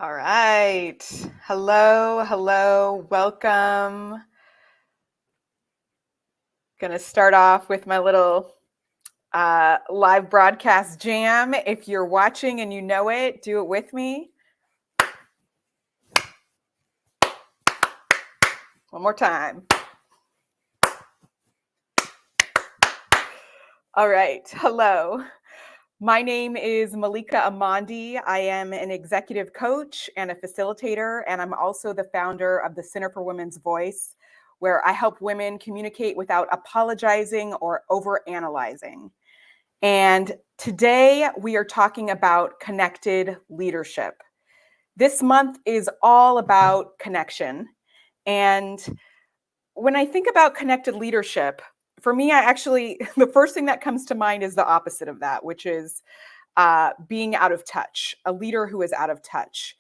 All right. Hello. Welcome. Going to start off with my little live broadcast jam. If you're watching and you know it, do it with me. One more time. All right. Hello. My name is Malika Amandi. I am an executive coach and a facilitator, and I'm also the founder of the Center for Women's Voice, where I help women communicate without apologizing or overanalyzing. And today we are talking about connected leadership. This month is all about connection. And when I think about connected leadership, for me, the first thing that comes to mind is the opposite of that, which is being out of touch, a leader who is out of touch.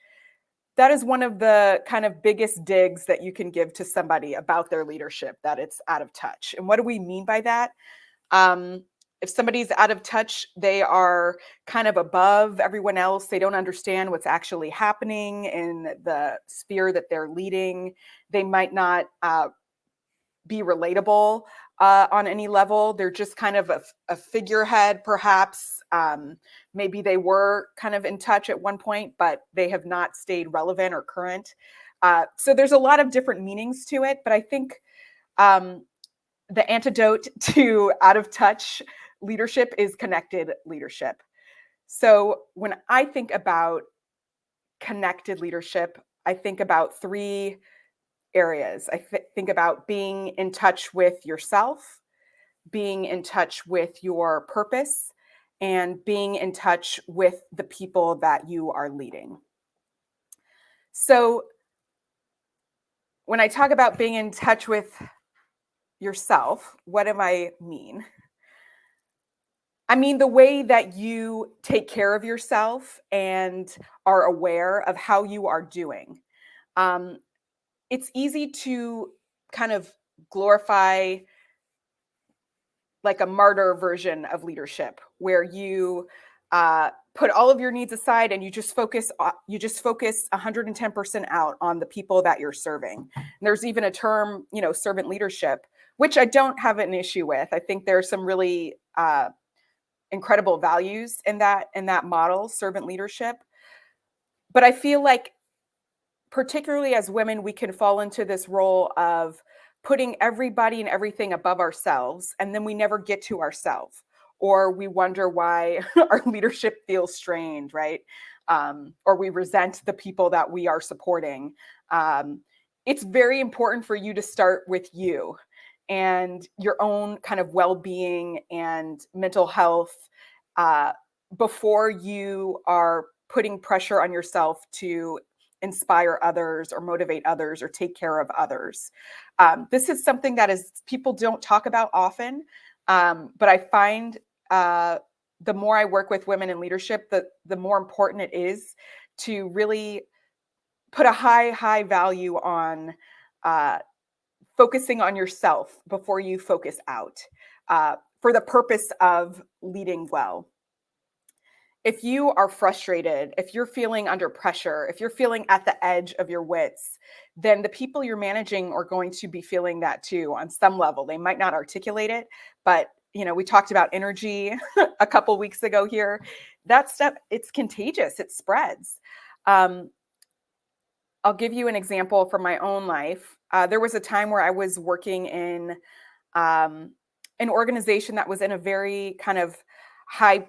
That is one of the kind of biggest digs that you can give to somebody about their leadership, that it's out of touch. And what do we mean by that? Um, if somebody's out of touch, they are kind of above everyone else. They don't understand what's actually happening in the sphere that they're leading. They might not be relatable on any level. They're just kind of a figurehead, perhaps. Maybe they were kind of in touch at one point, but they have not stayed relevant or current. So there's a lot of different meanings to it, but I think the antidote to out of touch leadership is connected leadership. So when I think about connected leadership, I think about three areas. I think about being in touch with yourself, being in touch with your purpose, and being in touch with the people that you are leading. So when I talk about being in touch with yourself, what do I mean? I mean the way that you take care of yourself and are aware of how you are doing. Um, it's easy to kind of glorify like a martyr version of leadership where you put all of your needs aside and you just focus 110% out on the people that you're serving. And there's even a term, servant leadership, which I don't have an issue with. I think there's some really incredible values in that model, servant leadership. But I feel like particularly as women, we can fall into this role of putting everybody and everything above ourselves, and then we never get to ourselves, or we wonder why our leadership feels strained, right? Or we resent the people that we are supporting. It's very important for you to start with you and your own kind of well-being and mental health before you are putting pressure on yourself to inspire others or motivate others or take care of others. This is something that people don't talk about often, but I find the more I work with women in leadership, the more important it is to really put a high value on focusing on yourself before you focus out for the purpose of leading well. If you are frustrated, if you're feeling under pressure, if you're feeling at the edge of your wits, then the people you're managing are going to be feeling that too on some level. They might not articulate it, but we talked about energy a couple weeks ago here. That stuff, it's contagious, it spreads. I'll give you an example from my own life. There was a time where I was working in an organization that was in a very kind of high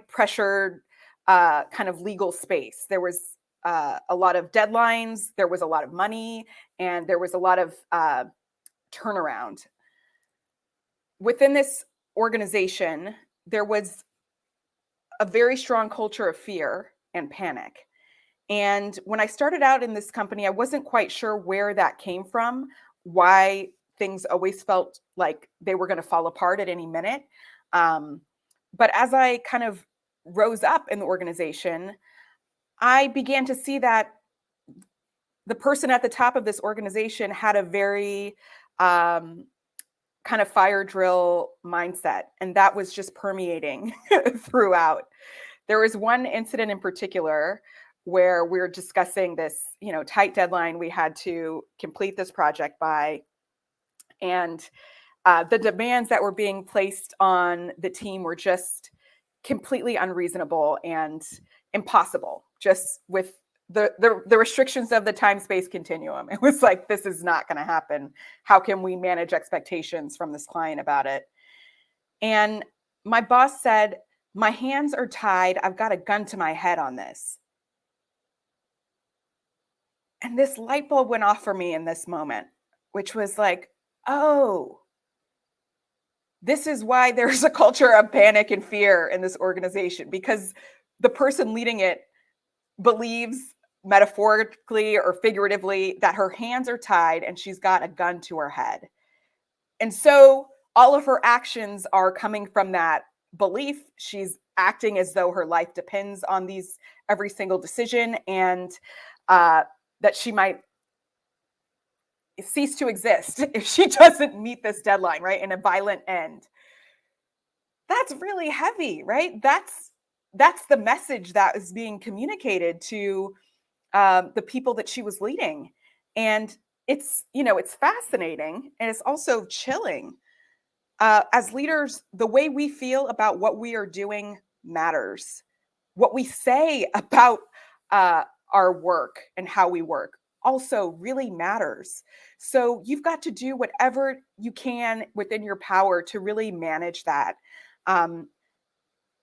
pressured kind of legal space. There was a lot of deadlines, there was a lot of money, and there was a lot of turnaround. Within this organization, there was a very strong culture of fear and panic. And when I started out in this company, I wasn't quite sure where that came from, why things always felt like they were going to fall apart at any minute. But as I kind of rose up in the organization, I began to see that the person at the top of this organization had a very kind of fire drill mindset, and that was just permeating throughout. There was one incident in particular where we're discussing this, tight deadline we had to complete this project by. And the demands that were being placed on the team were just completely unreasonable and impossible, just with the restrictions of the time-space continuum. It was like, this is not going to happen. How can we manage expectations from this client about it? And my boss said, my hands are tied. I've got a gun to my head on this. And this light bulb went off for me in this moment, which was like, oh, this is why there's a culture of panic and fear in this organization, because the person leading it believes, metaphorically or figuratively, that her hands are tied and she's got a gun to her head. And so all of her actions are coming from that belief. She's acting as though her life depends on every single decision, and that she might cease to exist if she doesn't meet this deadline, right? In a violent end. That's really heavy, right? That's the message that is being communicated to the people that she was leading. And it's fascinating, and it's also chilling. As leaders, the way we feel about what we are doing matters. What we say about our work and how we work also really matters. So you've got to do whatever you can within your power to really manage that. Um,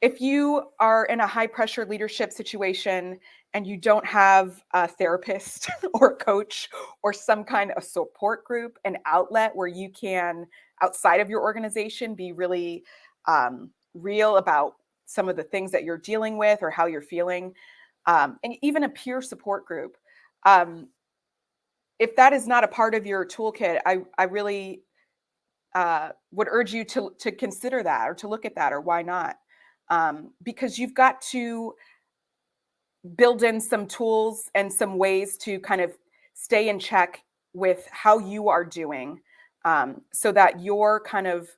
if you are in a high pressure leadership situation and you don't have a therapist or a coach or some kind of support group, an outlet where you can, outside of your organization, be really real about some of the things that you're dealing with or how you're feeling, and even a peer support group. If that is not a part of your toolkit, I really would urge you to consider that, or to look at that, or why not? Because you've got to build in some tools and some ways to kind of stay in check with how you are doing, so that your kind of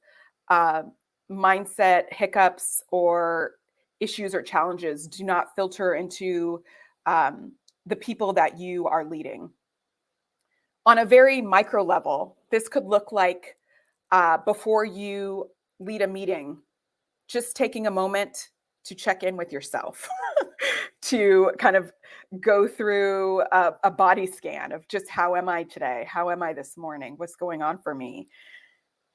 uh, mindset hiccups or issues or challenges do not filter into the people that you are leading. On a very micro level, this could look like, before you lead a meeting, just taking a moment to check in with yourself, to kind of go through a body scan of just, how am I today? How am I this morning? What's going on for me?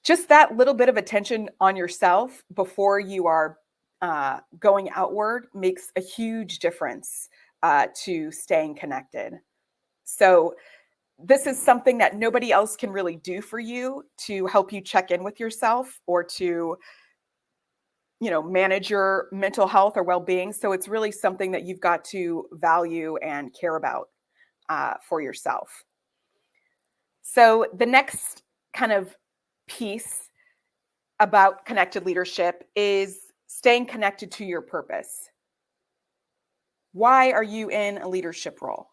Just that little bit of attention on yourself before you are going outward makes a huge difference to staying connected. So this is something that nobody else can really do for you, to help you check in with yourself, or to manage your mental health or well-being. So it's really something that you've got to value and care about for yourself. So the next kind of piece about connected leadership is staying connected to your purpose. Why are you in a leadership role?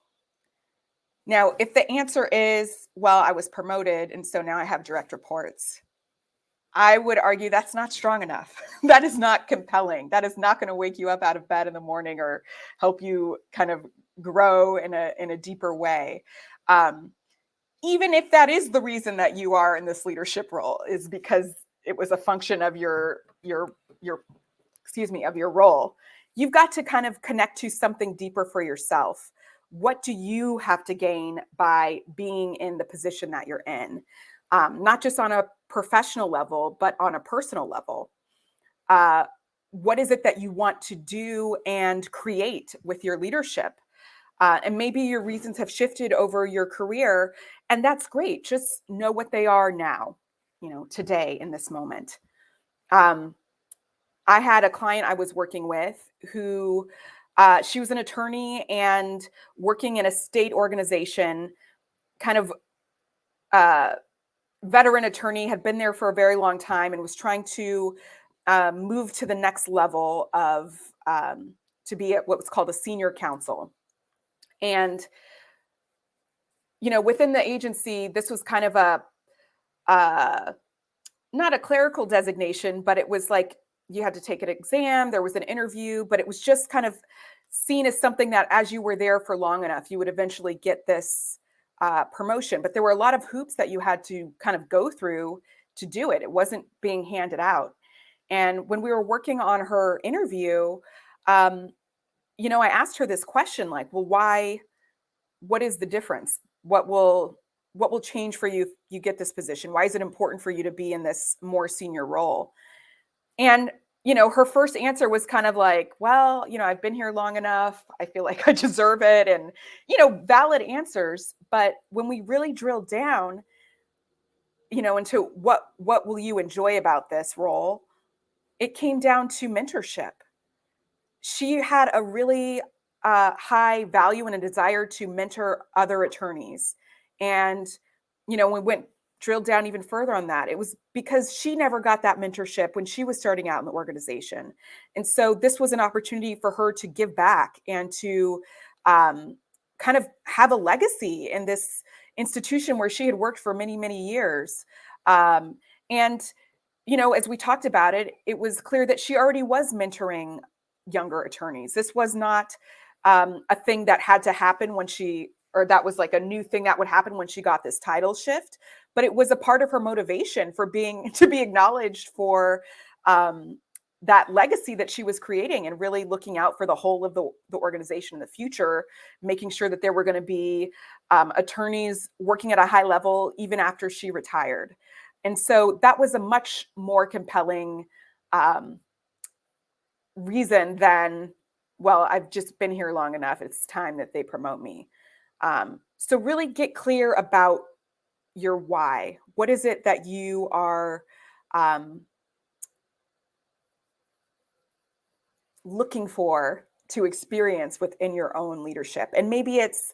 Now, if the answer is, well, I was promoted and so now I have direct reports, I would argue that's not strong enough. That is not compelling. That is not going to wake you up out of bed in the morning or help you kind of grow in a deeper way. Even if that is the reason that you are in this leadership role, is because it was a function of your of your role, you've got to kind of connect to something deeper for yourself. What do you have to gain by being in the position that you're in? Not just on a professional level, but on a personal level. What is it that you want to do and create with your leadership? And maybe your reasons have shifted over your career, and that's great. Just know what they are now, today, in this moment. I had a client I was working with who, she was an attorney and working in a state organization, kind of veteran attorney, had been there for a very long time and was trying to move to the next level of, to be at what was called a senior counsel. And, within the agency, this was kind of not a clerical designation, but it was like you had to take an exam, there was an interview, but it was just kind of seen as something that as you were there for long enough, you would eventually get this promotion. But there were a lot of hoops that you had to kind of go through to do it. It wasn't being handed out. And when we were working on her interview, um, I asked her this question like, well, why, what is the difference? What will change for you if you get this position? Why is it important for you to be in this more senior role? And, her first answer was kind of like, well, I've been here long enough. I feel like I deserve it. And, valid answers. But when we really drilled down, into what will you enjoy about this role, it came down to mentorship. She had a really high value and a desire to mentor other attorneys. And, we went drilled down even further on that. It was because she never got that mentorship when she was starting out in the organization. And so this was an opportunity for her to give back and to kind of have a legacy in this institution where she had worked for many, many years. And as we talked about it, it was clear that she already was mentoring younger attorneys. This was not a thing that had to happen or that was like a new thing that would happen when she got this title shift, but it was a part of her motivation for to be acknowledged for that legacy that she was creating and really looking out for the whole of the organization in the future, making sure that there were going to be attorneys working at a high level even after she retired. And so that was a much more compelling reason than, well, I've just been here long enough. It's time that they promote me. So really get clear about your why. What is it that you are looking for to experience within your own leadership? And maybe it's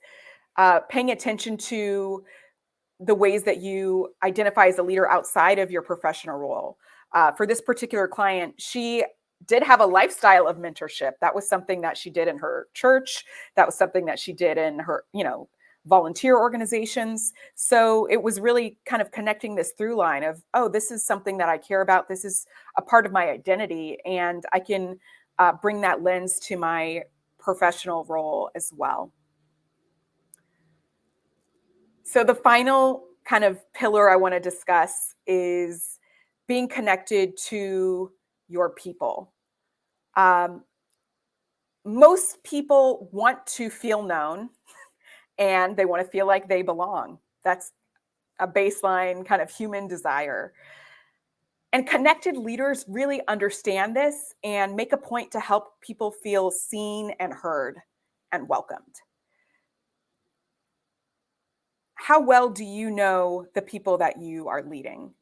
paying attention to the ways that you identify as a leader outside of your professional role. For this particular client, she did have a lifestyle of mentorship. That was something that she did in her church. That was something that she did in her, volunteer organizations. So it was really kind of connecting this through line of, oh, this is something that I care about. This is a part of my identity. And I can bring that lens to my professional role as well. So the final kind of pillar I want to discuss is being connected to your people. Most people want to feel known and they want to feel like they belong. That's a baseline kind of human desire. And connected leaders really understand this and make a point to help people feel seen and heard and welcomed. How well do you know the people that you are leading?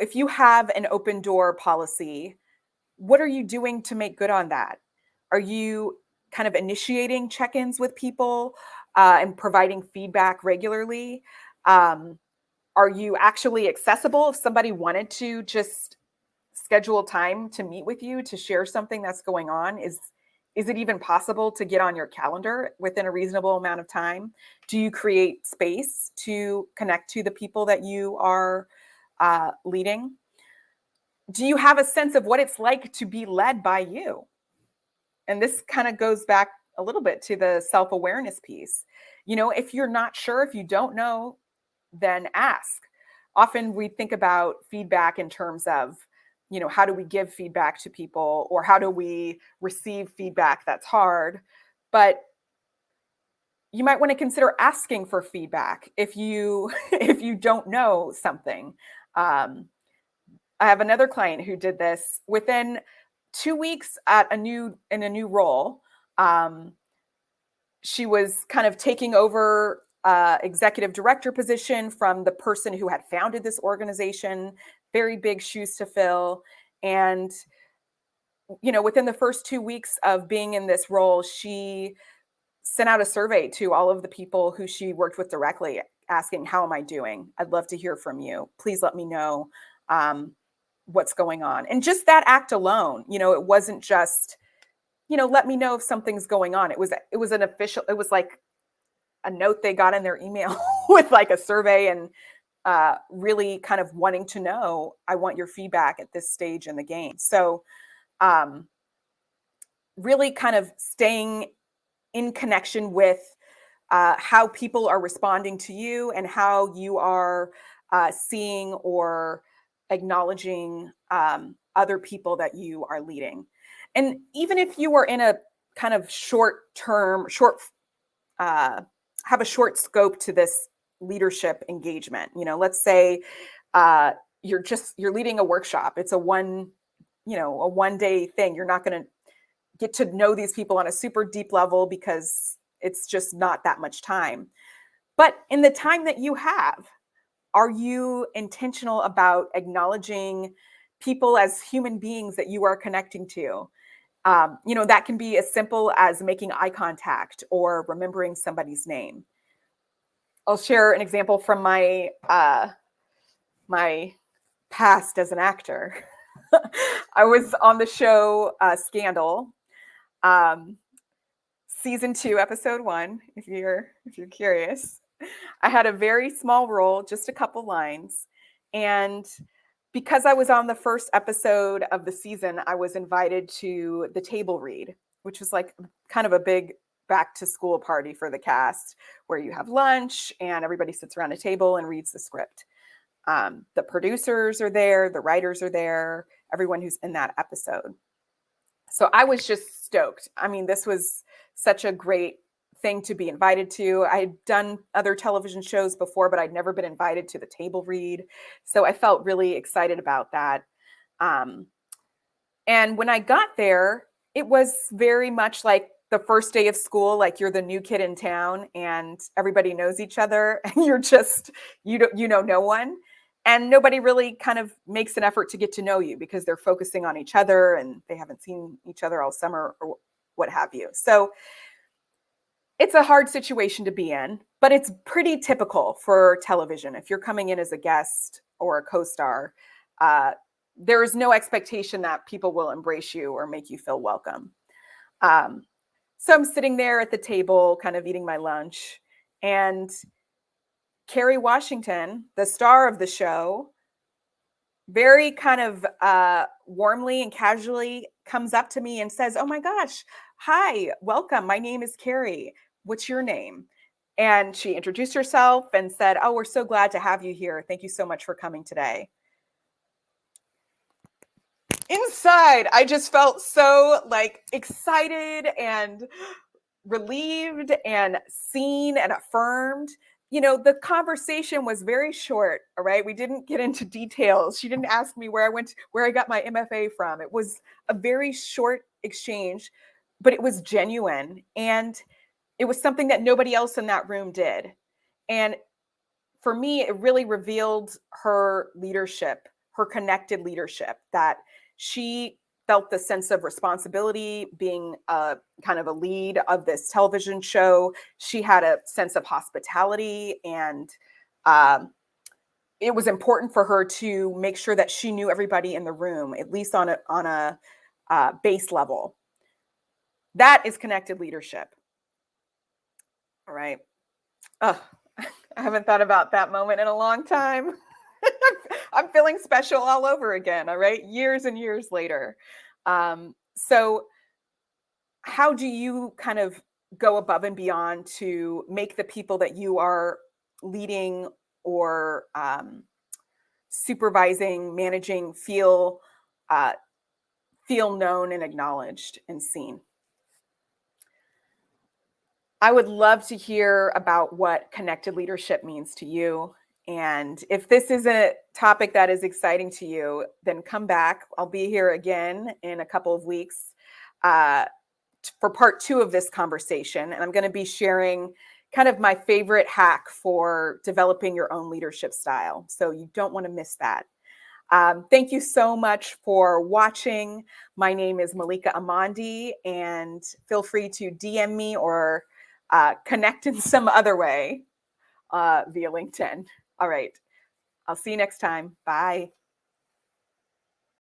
If you have an open door policy, what are you doing to make good on that? Are you kind of initiating check-ins with people and providing feedback regularly? Are you actually accessible if somebody wanted to just schedule time to meet with you to share something that's going on? Is it even possible to get on your calendar within a reasonable amount of time? Do you create space to connect to the people that you are leading? Do you have a sense of what it's like to be led by you? And this kind of goes back a little bit to the self-awareness piece. If you're not sure, if you don't know, then ask. Often we think about feedback in terms of, how do we give feedback to people or how do we receive feedback that's hard? But you might want to consider asking for feedback if you if you don't know something. I have another client who did this within 2 weeks in a new role. She was kind of taking over executive director position from the person who had founded this organization. Very big shoes to fill. And within the first 2 weeks of being in this role, she sent out a survey to all of the people who she worked with directly, asking, how am I doing? I'd love to hear from you. Please let me know what's going on. And just that act alone, it wasn't just, let me know if something's going on. It was an official, it was like a note they got in their email with like a survey and really kind of wanting to know, I want your feedback at this stage in the game. So really kind of staying in connection with how people are responding to you and how you are seeing or acknowledging other people that you are leading. And even if you are in a kind of uh, have a short scope to this leadership engagement, let's say uh, you're leading a workshop. It's a one day thing. You're not going to get to know these people on a super deep level because it's just not that much time. But in the time that you have, are you intentional about acknowledging people as human beings that you are connecting to? That can be as simple as making eye contact or remembering somebody's name. I'll share an example from my past as an actor. I was on the show Scandal, um, season 2, episode 1. If you're curious, I had a very small role, just a couple lines, and because I was on the first episode of the season, I was invited to the table read, which was like kind of a big back to school party for the cast, where you have lunch and everybody sits around a table and reads the script. The producers are there, the writers are there, everyone who's in that episode. So I was just stoked. I mean, this was such a great thing to be invited to. I had done other television shows before, but I'd never been invited to the table read. So I felt really excited about that. Um, and when I got there, it was very much like the first day of school, like you're the new kid in town and everybody knows each other and you know no one. And nobody really kind of makes an effort to get to know you because they're focusing on each other and they haven't seen each other all summer or what have you. So it's a hard situation to be in, but it's pretty typical for television. If you're coming in as a guest or a co-star, uh, there is no expectation that people will embrace you or make you feel welcome. Um, so I'm sitting there at the table, kind of eating my lunch, and Kerry Washington, the star of the show, very kind of warmly and casually comes up to me and says, "Oh my gosh, hi, welcome. My name is Kerry. What's your name?" And she introduced herself and said, "Oh, we're so glad to have you here. Thank you so much for coming today." Inside, I just felt so like excited and relieved and seen and affirmed. The conversation was very short. All right. We didn't get into details. She didn't ask me where I got my MFA from. It was a very short exchange, but it was genuine. And it was something that nobody else in that room did. And for me, it really revealed her leadership, her connected leadership, that she felt the sense of responsibility being a kind of a lead of this television show. She had a sense of hospitality, and um, it was important for her to make sure that she knew everybody in the room, at least on a base level. That is connected leadership. All right. Oh, I haven't thought about that moment in a long time. I'm feeling special all over again. All right. Years and years later. So how do you kind of go above and beyond to make the people that you are leading or supervising, managing uh, feel known and acknowledged and seen? I would love to hear about what connected leadership means to you. And if this is a topic that is exciting to you, then come back. I'll be here again in a couple of weeks uh, for part 2 of this conversation. And I'm going to be sharing kind of my favorite hack for developing your own leadership style. So you don't want to miss that. Thank you so much for watching. My name is Malika Amandi, and feel free to DM me or connect in some other way via LinkedIn. All right. I'll see you next time. Bye.